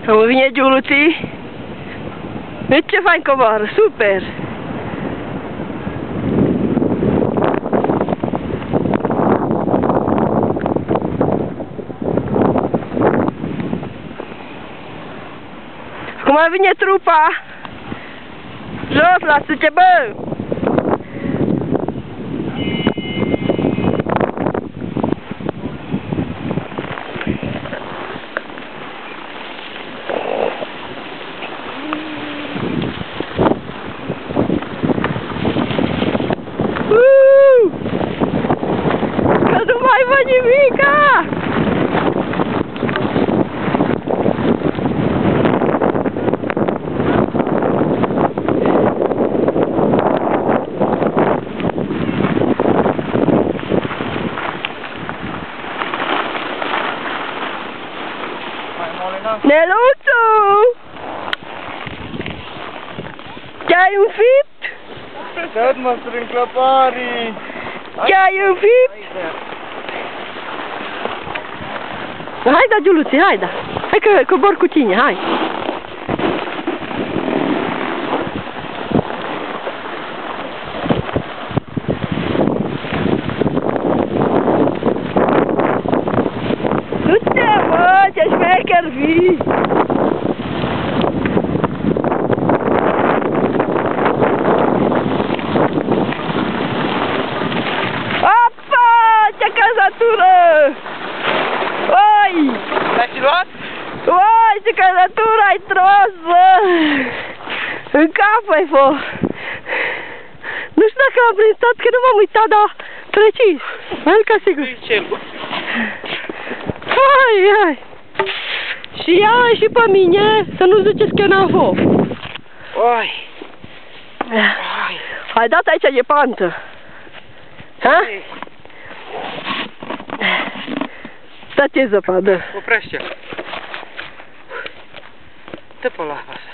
Acum vine Giuluții. Uite ce fain coboară, super! Acum vine trupa! Jos, lasă-te, bă! Că nu mai văd nimica! Neluțu! Te-ai înfipt? Tot mă strâng clăparii! Te-ai înfipt? Hai da, Giuluții, hai da! Hai că cobor cu tine, hai! Du-te, mă, ce șmecher vii! Opa, ce căzătură! Oi! L-ai luat? Oi, ce căzătură ai tros, bă! În cap ai fost! Nu știu dacă am prins tot, că nu m-am uitat, dar precis. Hai ca sigur. Hai, hai! Și ia și pe mine, să nu ziceți că n-am fost. Oi! Hai dat aici de pantă. Ha? Stă-te zăpadă. Oprește-l. Dă pe la asta.